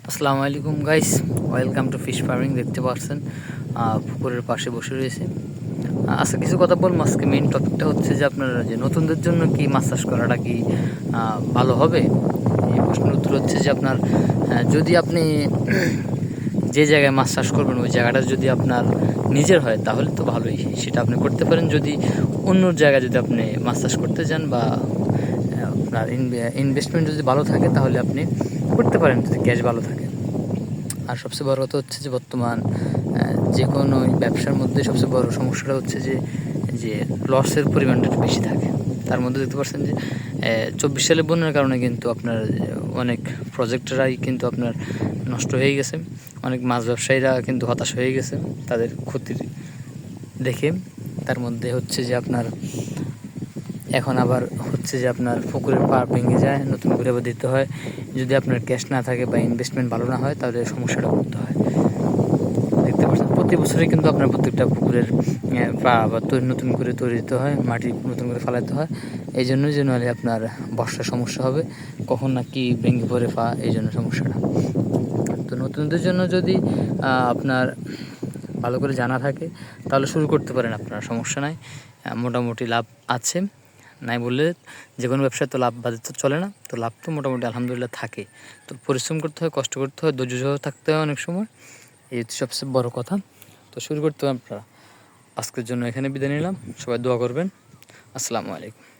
আসসালামু আলাইকুম guys, welcome to fish farming. দেখতে পাচ্ছেন পুকুরের পাশে বসে রয়েছে। আজকে কিছু কথা বলবো। আজকে মেইন টপিকটা হচ্ছে যে আপনারা যে নতুনদের জন্য কি মাছ চাষ করাটা কি ভালো হবে। এই প্রশ্নের উত্তর হচ্ছে যে আপনার যদি আপনি যে জায়গায় মাছ চাষ করবেন ওই জায়গাটা যদি আপনার নিজের হয় তাহলে তো ভালোই, সেটা আপনি করতে পারেন। যদি অন্য জায়গায় যদি আপনি মাছ চাষ করতে যান বা আপনার ইনভেস্টমেন্ট যদি ভালো থাকে তাহলে আপনি করতে পারেন, যদি ক্যাশ ভালো থাকে। আর সবচেয়ে বড় কথা হচ্ছে যে বর্তমান যে কোনো ব্যবসার মধ্যে সবচেয়ে বড় সমস্যাটা হচ্ছে যে যে লসের পরিমাণটা একটু বেশি থাকে। তার মধ্যে দেখতে পাচ্ছেন যে 24 সালে বন্যার কারণে কিন্তু আপনার অনেক প্রজেক্টরাই কিন্তু আপনার নষ্ট হয়ে গেছে। অনেক মাছ ব্যবসায়ীরা কিন্তু হতাশ হয়ে গেছে তাদের ক্ষতির দেখে। তার মধ্যে হচ্ছে যে আপনার এখন আবার হচ্ছে যে আপনার পুকুরের পাড় ভেঙে যায়, নতুন করে আবার দিতে হয়। যদি আপনার ক্যাশ না থাকে বা ইনভেস্টমেন্ট ভালো না হয় তাহলে সমস্যাটা করতে হয়। দেখতে পাচ্ছেন প্রতি বছরই কিন্তু আপনার প্রত্যেকটা পুকুরের পা বা নতুন করে তৈরি দিতে হয়, মাটি নতুন করে ফালাতে হয়। এই জন্যই যে নাহলে আপনার বর্ষার সমস্যা হবে, কখন না কি ভেঙে পড়ে পা, এই জন্য সমস্যাটা। তো নতুনদের জন্য যদি আপনার ভালো করে জানা থাকে তাহলে শুরু করতে পারেন, আপনার সমস্যা নাই। মোটামুটি লাভ আছে, নাই বললে যে কোনো ব্যবসায় তো লাভ বাদে তো চলে না। তো লাভ তো মোটামুটি আলহামদুলিল্লাহ থাকে। তো পরিশ্রম করতে হয়, কষ্ট করতে হয়, ধৈর্য সহ থাকতে হয় অনেক সময়। এই হচ্ছে সবচেয়ে বড় কথা। তো শুরু করতে হবে আপনারা। আজকের জন্য এখানে বিদায় নিলাম। সবাই দোয়া করবেন। আসসালামু আলাইকুম।